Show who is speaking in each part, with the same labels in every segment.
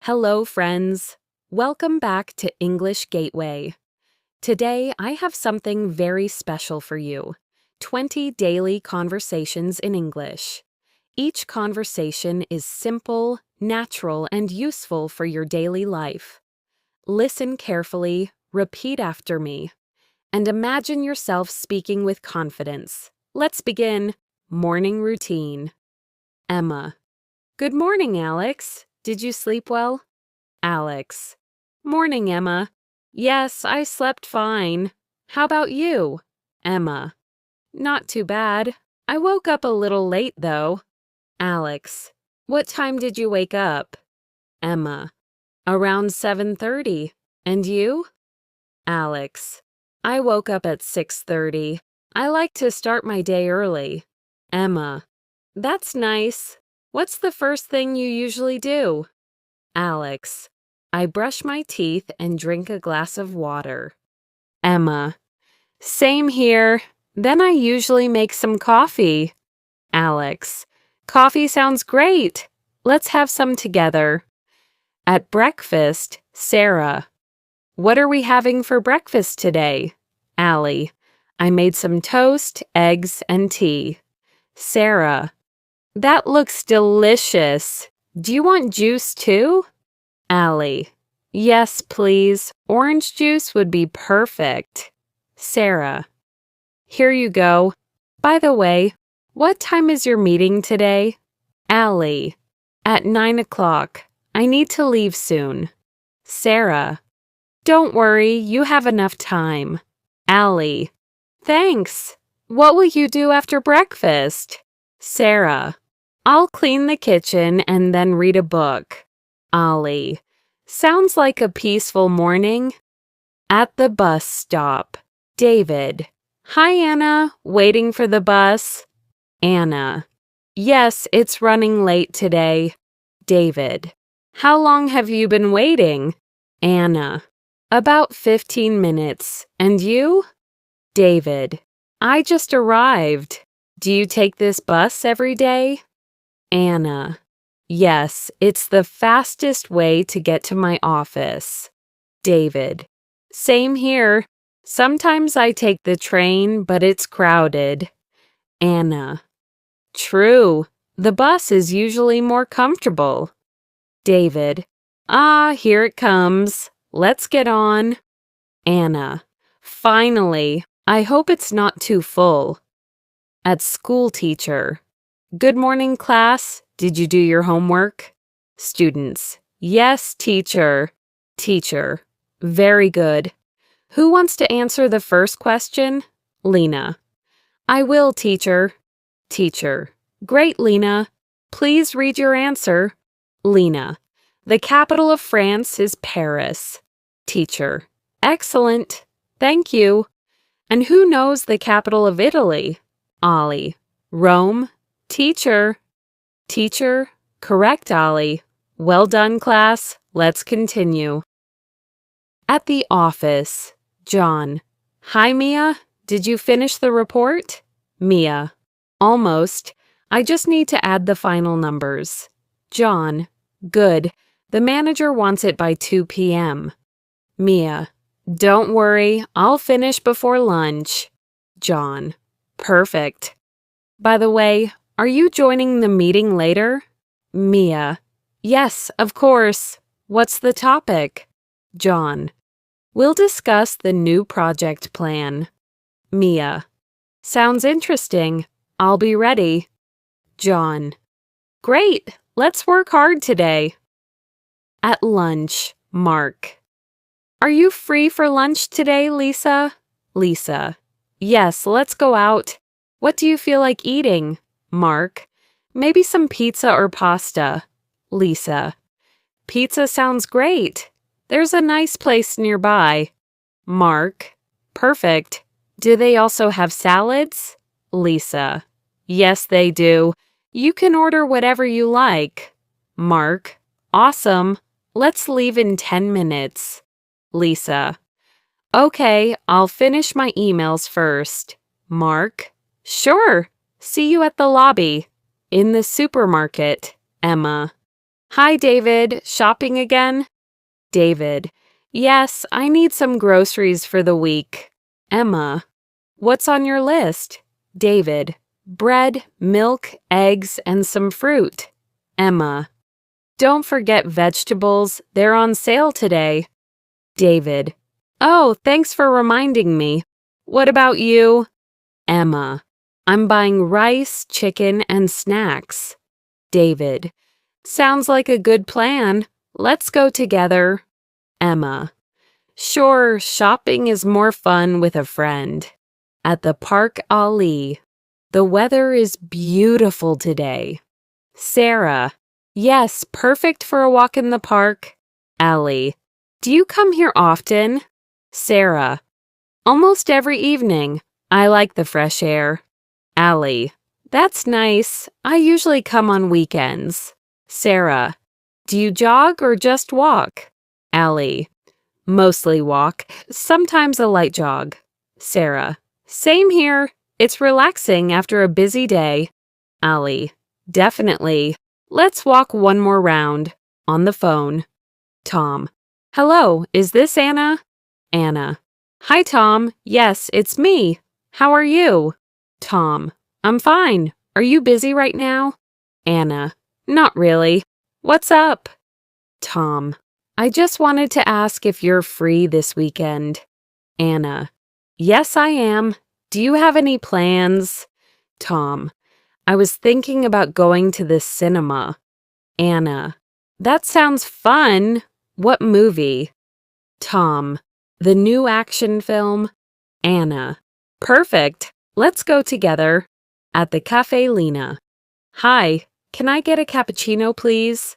Speaker 1: Hello, friends. Welcome back to English Gateway. Today, I have something very special for you. 20 daily conversations in English. Each conversation is simple, natural, and useful for your daily life. Listen carefully, repeat after me, and imagine yourself speaking with confidence. Let's begin. Morning routine. Emma. Good morning, Alex. Did you sleep well? Alex. Morning, Emma. Yes, I slept fine. How about you? Emma. Not too bad. I woke up a little late, though. Alex. What time did you wake up? Emma. Around 7:30. And you? Alex. I woke up at 6:30. I like to start my day early. Emma. That's nice. What's the first thing you usually do? Alex. I brush my teeth and drink a glass of water. Emma. Same here. Then I usually make some coffee. Alex. Coffee sounds great. Let's have some together. At breakfast, Sarah. What are we having for breakfast today? Allie. I made some toast, eggs, and tea. Sarah. That looks delicious. Do you want juice too? Allie. Yes, please. Orange juice would be perfect. Sarah. Here you go. By the way, what time is your meeting today? Allie. At 9 o'clock. I need to leave soon. Sarah. Don't worry, you have enough time. Allie. Thanks. What will you do after breakfast? Sarah. I'll clean the kitchen and then read a book. Ollie. Sounds like a peaceful morning. At the bus stop. David. Hi, Anna. Waiting for the bus? Anna. Yes, it's running late today. David. How long have you been waiting? Anna. About 15 minutes. And you? David. I just arrived. Do you take this bus every day? Anna. Yes, it's the fastest way to get to my office. David. Same here. Sometimes I take the train, but it's crowded. Anna. True. The bus is usually more comfortable. David. Here it comes. Let's get on. Anna. Finally. I hope it's not too full. At school teacher. Good morning, class. Did you do your homework? Students. Yes, teacher. Teacher. Very good. Who wants to answer the first question? Lena. I will, teacher. Teacher. Great, Lena. Please read your answer. Lena. The capital of France is Paris. Teacher. Excellent. Thank you. And who knows the capital of Italy? Ollie. Rome. Teacher. Teacher. Correct, Ollie. Well done, class. Let's continue. At the office. John. Hi, Mia. Did you finish the report? Mia. Almost. I just need to add the final numbers. John. Good. The manager wants it by 2 p.m. Mia. Don't worry. I'll finish before lunch. John. Perfect. By the way, are you joining the meeting later? Mia. Yes, of course. What's the topic? John. We'll discuss the new project plan. Mia. Sounds interesting. I'll be ready. John. Great. Let's work hard today. At lunch, Mark. Are you free for lunch today, Lisa? Lisa. Yes, let's go out. What do you feel like eating? Mark. Maybe some pizza or pasta. Lisa. Pizza sounds great. There's a nice place nearby. Mark. Perfect. Do they also have salads? Lisa. Yes, they do. You can order whatever you like. Mark. Awesome. Let's leave in 10 minutes. Lisa. Okay, I'll finish my emails first. Mark. Sure. See you at the lobby. In the supermarket. Emma. Hi, David. Shopping again? David. Yes, I need some groceries for the week. Emma. What's on your list? David. Bread, milk, eggs, and some fruit. Emma. Don't forget vegetables. They're on sale today. David. Oh, thanks for reminding me. What about you? Emma. I'm buying rice, chicken, and snacks. David. Sounds like a good plan. Let's go together. Emma. Sure, shopping is more fun with a friend. At the Park Ali. The weather is beautiful today. Sarah. Yes, perfect for a walk in the park. Ali. Do you come here often? Sarah. Almost every evening. I like the fresh air. Ali. That's nice. I usually come on weekends. Sarah. Do you jog or just walk? Ali. Mostly walk, sometimes a light jog. Sarah. Same here. It's relaxing after a busy day. Ali. Definitely. Let's walk one more round. On the phone. Tom. Hello, is this Anna? Anna. Hi, Tom. Yes, it's me. How are you? Tom. I'm fine. Are you busy right now? Anna. Not really. What's up? Tom. I just wanted to ask if you're free this weekend. Anna. Yes, I am. Do you have any plans? Tom. I was thinking about going to the cinema. Anna. That sounds fun. What movie? Tom. The new action film. Anna. Perfect. Let's go together. At the Café Liy. Hi, can I get a cappuccino, please?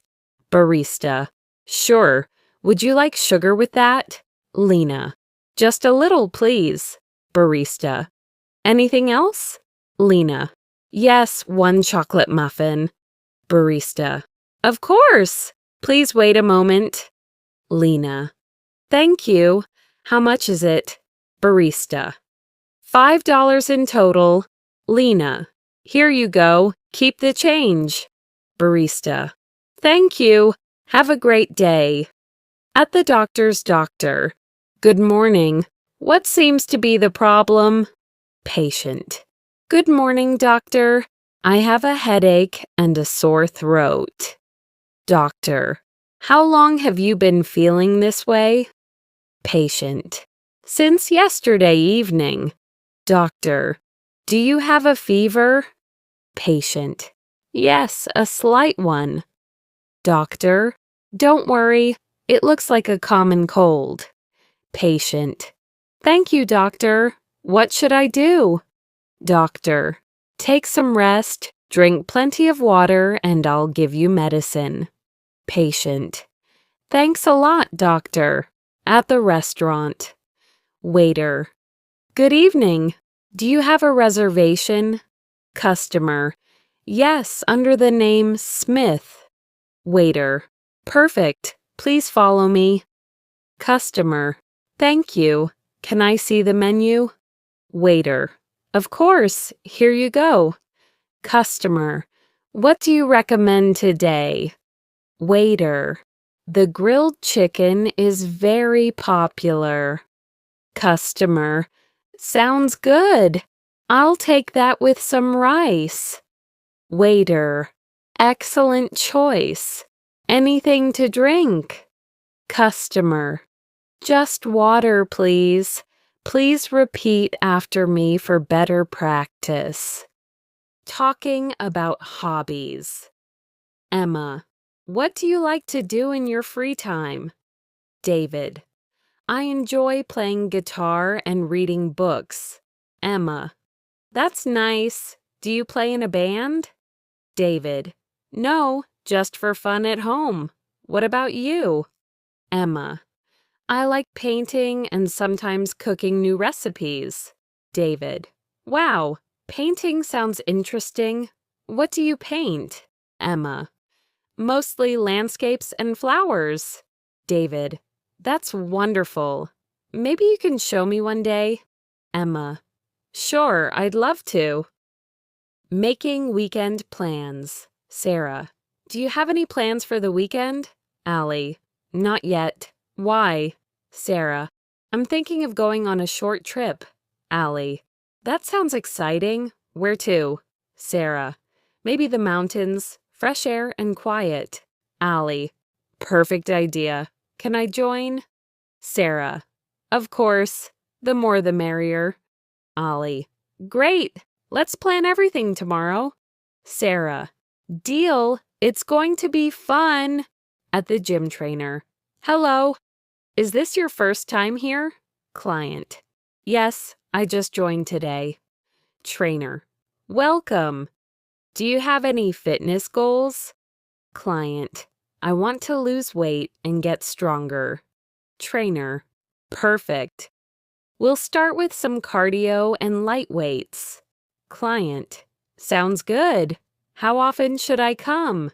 Speaker 1: Barista. Sure. Would you like sugar with that? Lena. Just a little, please. Barista. Anything else? Lena. Yes, one chocolate muffin. Barista. Of course. Please wait a moment. Lena. Thank you. How much is it? Barista. $5 in total. Lena. Here you go. Keep the change. Barista. Thank you. Have a great day. At the doctor's doctor. Good morning. What seems to be the problem? Patient. Good morning, doctor. I have a headache and a sore throat. Doctor. How long have you been feeling this way? Patient. Since yesterday evening. Doctor. Do you have a fever? Patient. Yes, a slight one. Doctor. Don't worry. It looks like a common cold. Patient. Thank you, doctor. What should I do? Doctor. Take some rest, drink plenty of water, and I'll give you medicine. Patient. Thanks a lot, doctor. At the restaurant. Waiter. Good evening. Do you have a reservation? Customer. Yes, under the name Smith. Waiter. Perfect. Please follow me. Customer. Thank you. Can I see the menu? Waiter. Of course. Here you go. Customer. What do you recommend today? Waiter. The grilled chicken is very popular. Customer. Sounds good. I'll take that with some rice. Waiter. Excellent choice. Anything to drink? Customer. Just water, please. Please repeat after me for better practice. Talking about hobbies. Emma. What do you like to do in your free time? David. I enjoy playing guitar and reading books. Emma. That's nice. Do you play in a band? David. No, just for fun at home. What about you? Emma. I like painting and sometimes cooking new recipes. David. Wow, painting sounds interesting. What do you paint? Emma. Mostly landscapes and flowers. David. That's wonderful. Maybe you can show me one day? Emma. Sure, I'd love to. Making weekend plans. Sarah. Do you have any plans for the weekend? Allie. Not yet. Why? Sarah. I'm thinking of going on a short trip. Allie. That sounds exciting. Where to? Sarah. Maybe the mountains, fresh air and quiet. Allie. Perfect idea. Can I join? Sarah. Of course. The more the merrier. Ollie. Great. Let's plan everything tomorrow. Sarah. Deal. It's going to be fun. At the gym trainer. Hello. Is this your first time here? Client. Yes, I just joined today. Trainer. Welcome. Do you have any fitness goals? Client. I want to lose weight and get stronger. Trainer. Perfect. We'll start with some cardio and light weights. Client. Sounds good. How often should I come?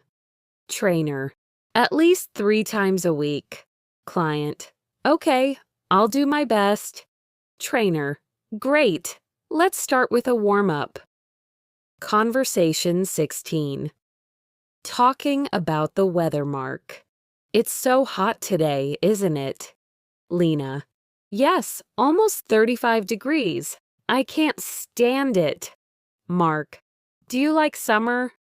Speaker 1: Trainer. At least 3 times a week. Client. Okay, I'll do my best. Trainer. Great. Let's start with a warm-up. Conversation 16. Talking about the weather mark. It's so hot today, isn't it? Lena. Yes, almost 35 degrees. I can't stand it. Mark. Do you like summer?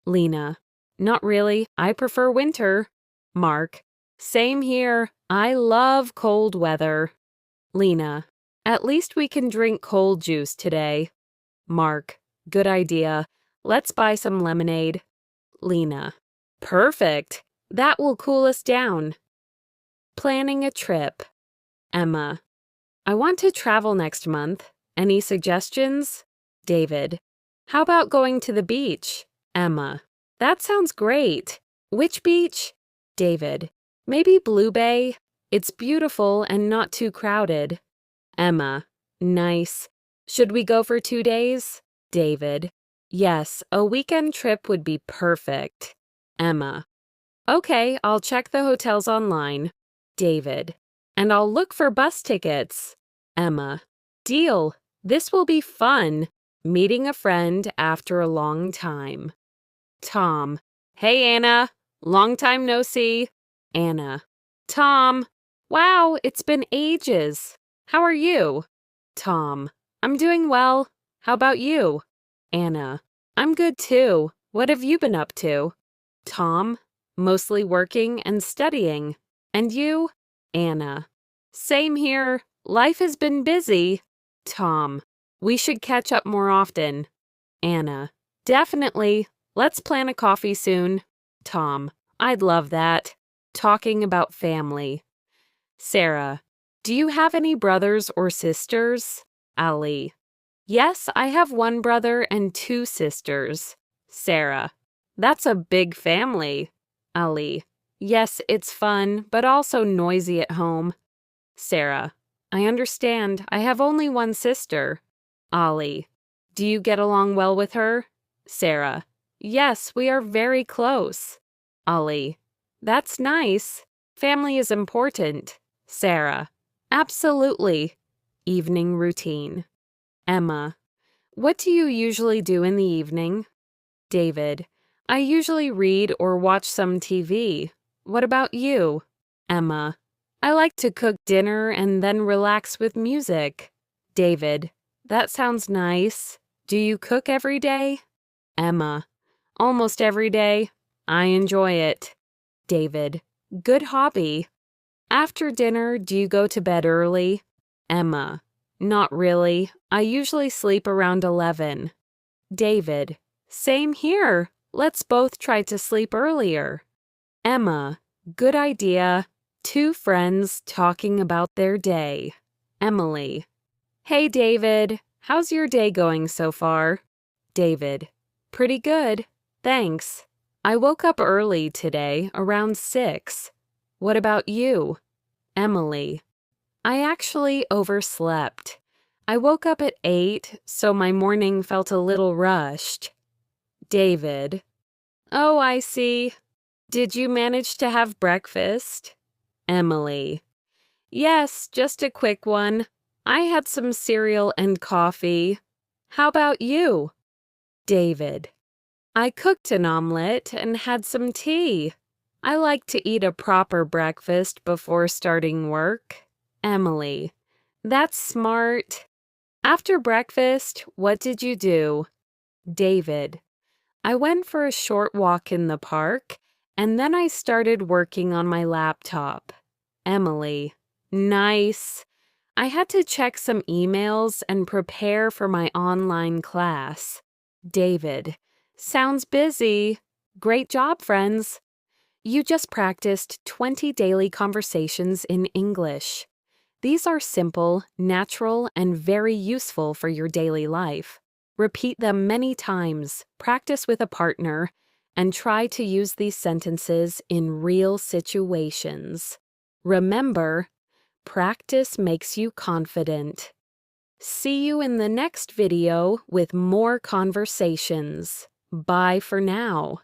Speaker 1: Lena. Not really. I prefer winter. Mark. Same here. I love cold weather. Lena. At least we can drink cold juice today. Mark. Good idea. Let's buy some lemonade. Lena. Perfect. That will cool us down. Planning a trip. Emma. I want to travel next month. Any suggestions? David. How about going to the beach? Emma. That sounds great. Which beach? David. Maybe Blue Bay. It's beautiful and not too crowded. Emma. Nice. Should we go for 2 days? David. Yes, a weekend trip would be perfect. Emma. Okay, I'll check the hotels online. David. And I'll look for bus tickets. Emma. Deal. This will be fun. Meeting a friend after a long time. Tom. Hey, Anna. Long time no see. Anna. Tom. Wow, it's been ages. How are you? Tom. I'm doing well. How about you? Anna. I'm good too. What have you been up to? Tom. Mostly working and studying. And you? Anna. Same here. Life has been busy. Tom. We should catch up more often. Anna. Definitely. Let's plan a coffee soon. Tom. I'd love that. Talking about family. Sarah. Do you have any brothers or sisters? Ali. Yes, I have 1 brother and 2 sisters. Sarah. That's a big family. Ali. Yes, it's fun, but also noisy at home. Sarah. I understand. I have only 1 sister. Ali. Do you get along well with her? Sarah. Yes, we are very close. Ali. That's nice. Family is important. Sarah. Absolutely. Evening routine. Emma. What do you usually do in the evening? David. I usually read or watch some TV. What about you? Emma. I like to cook dinner and then relax with music. David. That sounds nice. Do you cook every day? Emma. Almost every day. I enjoy it. David. Good hobby. After dinner, do you go to bed early? Emma. Not really. I usually sleep around 11. David. Same here. Let's both try to sleep earlier. Emma. Good idea. 2 friends talking about their day. Emily. Hey, David. How's your day going so far? David. Pretty good. Thanks. I woke up early today, around 6. What about you? Emily. I actually overslept. I woke up at 8, so my morning felt a little rushed. David. Oh, I see. Did you manage to have breakfast? Emily. Yes, just a quick one. I had some cereal and coffee. How about you? David. I cooked an omelet and had some tea. I like to eat a proper breakfast before starting work. Emily. That's smart. After breakfast, what did you do? David. I went for a short walk in the park, and then I started working on my laptop. Emily. Nice. I had to check some emails and prepare for my online class. David. Sounds busy. Great job, friends. You just practiced 20 daily conversations in English. These are simple, natural, and very useful for your daily life. Repeat them many times, practice with a partner, and try to use these sentences in real situations. Remember, practice makes you confident. See you in the next video with more conversations. Bye for now.